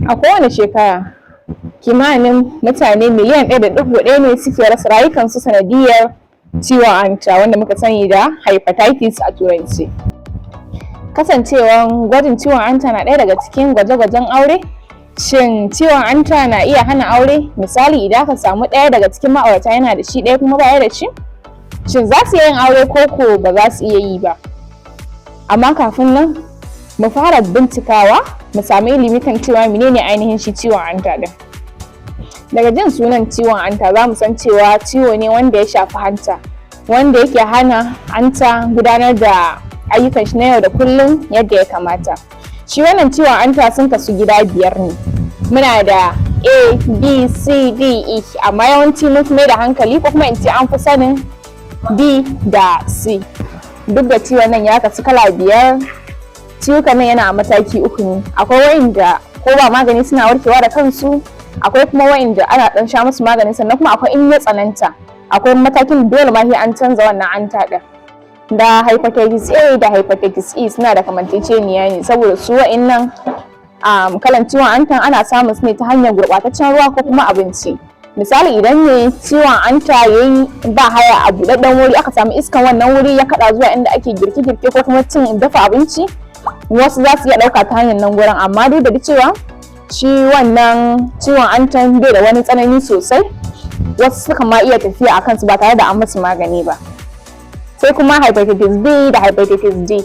A kowane shekara, kimanin mutane miliyan 1.1 ne suke rasa rayukansu sanadiyyar ciwon hanta wanda muka sani da hepatitis a turanci. Kasancewan gwajin ciwon hanta na ɗaya daga cikin gwaje-gwajen aure. Shin ciwon hanta na iya hana aure? Misali, idan aka samu ɗaya daga cikin ma'aurata yana da shi ɗaya kuma baya da shi, shin za su iya yin aure ko ba za su iya yi ba? Amma kafin nan mu fara bincikawa mu sami ilimi kan cewa menene ainihin shi ciwon hanta ɗin. Daga jin sunan ciwon hanta za mu san cewa ciwo ne wanda ya shafi hanta, wanda yake hana hanta gudanar da ayyukan shi na yau da kullum yadda ya kamata. Shi wannan ciwon hanta sun kasu gida 5 ne. Muna da A, B, C, D, E, amma yawanci mun fi mai da hankali ko kuma in ce an fi sanin D da C. Duk da ciwon nan ya kasu kala 5, ciwukan nan yana a mataki 3 ne. Akwai wa'inda ko ba magani suna warkewa da kansu, akwai kuma wa'inda ana ɗan sha musu magani, sannan kuma akwai in ya tsananta, akwai matakin dole ma sai an canza wannan hanta ɗin. Da hepatitis A da hepatitis E suna da kamanceceniya ne, saboda su wa'innan kalan ciwon hantan ana samun su ne ta hanyar gurɓataccen ruwa ko kuma abinci. Misali, idan ne ciwon hanta yayi ba haya a buɗaɗɗen wuri, aka samu iskan wannan wuri ya kaɗa zuwa inda ake girke-girke ko kuma dafa abinci, wasu za su iya ɗauka ta hanyar nan gurin, amma duk da cewa shi wannan ciwon hantan bai da wani tsanani sosai, wasu suka ma iya tafiya a kansu ba tare da an musu magani ba. Sai kuma hepatitis B da hepatitis D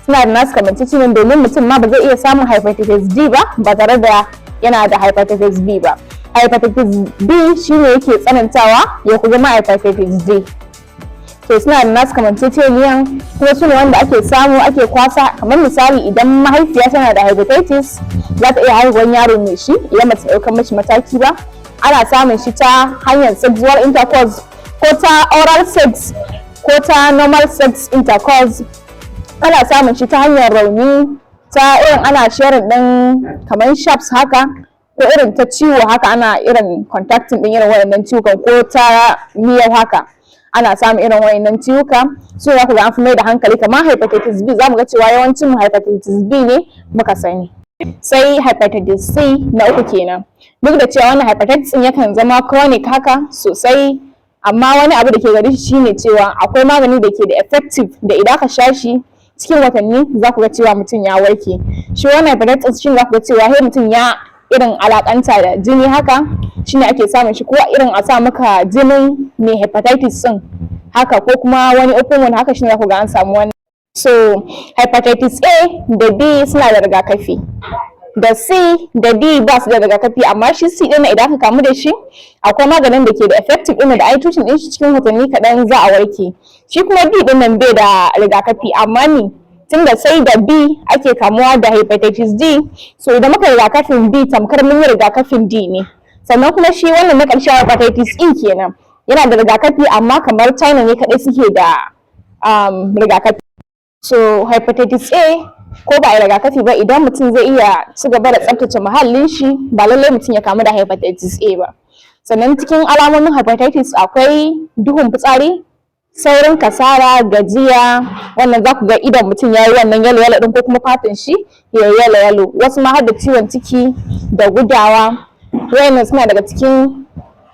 suna da nasu kamanceceniya, domin mutum ma ba zai iya samun hepatitis D ba tare da yana da hepatitis B ba. Hepatitis B shine yake tsanantawa ya kuma zama hepatitis D. To suna da nasu kamanceceniya, kuma su ne wanda ake samu ake kwasa. Kamar misali, idan mahaifiya tana da hepatitis za ta iya haihuwar yaro mai shi idan ba ta ɗaukar mashi mataki ba. Ana samun shi ta hanyar sexual intercourse, ko ta oral sex, ko ta normal sex intercourse. Ana samun shi ta hanyar rauni, ta irin ana sharing ɗin kamar sharps haka, ko irin ta ciwo haka ana irin contacting ɗin irin waɗannan ciwukan, ko ta miyau haka. Ana samun irin waɗannan ciwuka, su za ku ga an fi mai da hankali. Kamar hepatitis B, za mu ga cewa yawancin hepatitis B ne muka sani. Sai hepatitis C na 3 kenan. Duk da cewa wannan hepatitis ɗin yakan zama chronic haka sosai, amma wani abu da ke gare shi shine cewa akwai magani da ke da effective da idan aka sha shi cikin watanni za ku ga cewa mutum ya warke. Shi wannan hepatitis shi za ku ga cewa sai mutum ya irin alakanta da jini haka, shine ake samun shi, ko irin a sa maka jinin mai hepatitis ɗin haka, ko kuma wani open one haka, shine za ku ga an samu wannan. So hepatitis A da B suna da rigakafi, da C da D ba su da rigakafi, amma shi C ɗin idan aka kamu da shi akwai maganin da ke da effective ɗin da ai treating ɗin shi cikin watanni kaɗan za a warke. Shi kuma D ɗin nan bai da rigakafi, amma ni tunda sai da B ake kamuwa da hepatitis D, so idan muka rigakafin B tamkar mun yi rigakafin D ne. Sannan kuma shi wannan na ƙarshe hepatitis E kenan, yana da rigakafi amma kamar China ne kaɗai suke da rigakafi. So hepatitis A ko ba a rigakafi ba, idan mutum zai iya ci gaba da tsaftace muhallin shi, ba lallai mutum ya kamu da hepatitis A ba. Sannan cikin alamomin hepatitis akwai duhun fitsari, saurin kasala, gajiya. Wannan za ku ga idon mutum ya yi wannan yalo-yalo ɗin, ko kuma fatan shi ya yi yalo-yalo. Wasu ma har da ciwon ciki da gudawa. Wayannan suna daga cikin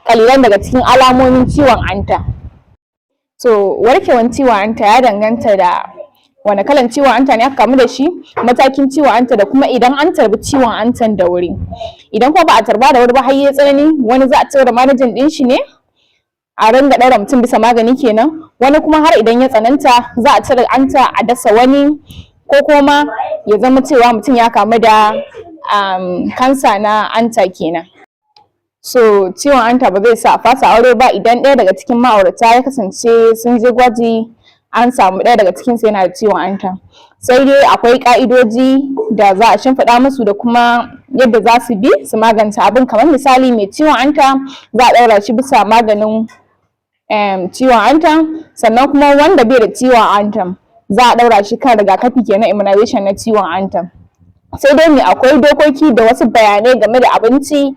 kalilan daga cikin alamomin ciwon hanta. So warkewan ciwon hanta ya danganta da wani kalan ciwon hanta ne aka kamu da shi, matakin ciwon hanta, da kuma idan an tarbi ciwon hantan da wuri. Idan kuma ba a tarba da wuri ba har ya tsanani, wani za a cigaba da managing ɗin shi ne, a ringa ɗaura mutum bisa magani kenan. Wani kuma har idan ya tsananta za a cire hanta a dasa wani, ko kuma ya zama cewa mutum ya kamu da kansa na hanta kenan. So ciwon hanta ba zai sa a fasa aure ba idan ɗaya daga cikin ma'aurata ya kasance sun je gwaji an samu ɗaya daga cikinsu yana da ciwon hanta. Sai dai akwai ƙa'idoji da za a shimfiɗa musu, da kuma yadda za su bi su magance abin. Kamar misali, mai ciwon hanta za a ɗaura shi bisa maganin ciwon hanta, sannan kuma wanda bai da ciwon hanta za a ɗaura shi kan rigakafi kenan, immunization na ciwon hanta. Sai dai akwai dokoki da wasu bayanai game da abinci,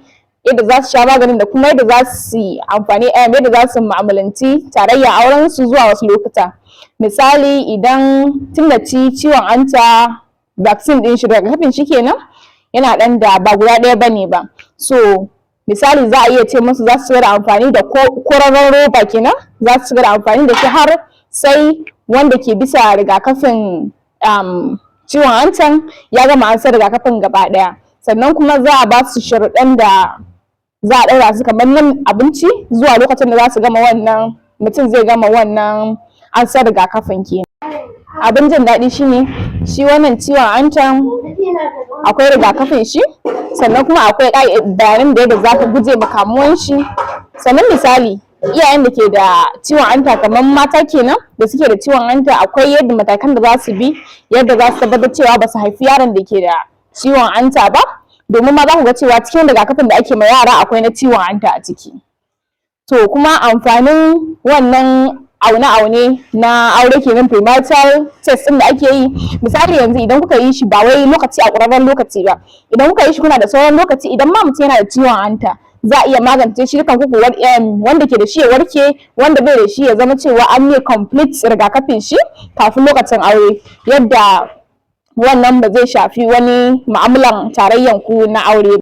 yadda za su sha maganin, da kuma yadda za su amfani yadda za su mu'amalanci tarayya auren su zuwa wasu lokuta. Misali, idan tun da ciwon hanta vaccine din shi rigakafin shi kenan, yana ɗan da ba guda ɗaya bane ba. So misali za a iya ce musu za su cigaba da amfani da kororon roba kenan, za su cigaba da amfani da shi har sai wanda ke bisa rigakafin ciwon hantan ya gama ansar rigakafin gaba ɗaya. Sannan kuma za a ba su sharuɗan da za a ɗaura su kamar nan abinci zuwa lokacin da za su gama wannan, mutum zai gama wannan ansar rigakafin kenan. Abin jin daɗi shine shi wannan ciwon hantan akwai rigakafin shi, sannan kuma akwai bayanan da yadda za ka guje ma kamuwan shi. Sannan misali iyayen da ke da ciwon hanta kamar mata kenan da suke da ciwon hanta, akwai yadda matakan da za su bi yadda za su tabbatar cewa ba su haifi yaron da ke da ciwon hanta ba, domin ma za ku ga cewa cikin rigakafin da ake ma yara akwai na ciwon hanta a ciki. To kuma amfanin wannan aune-aune na aure kenan, prenatal test ɗin da ake yi, misali yanzu idan kuka yi shi ba wai lokaci a ƙurarren lokaci ba, idan kuka yi shi kuna da sauran lokaci, idan ma mutum yana da ciwon hanta za a iya magance shi kan kuku wanda ke da shi ya warke, wanda bai da shi ya zama cewa an yi complete rigakafin shi kafin lokacin aure, yadda wannan ba zai shafi wani mu'amalan tarayyan ku na aure.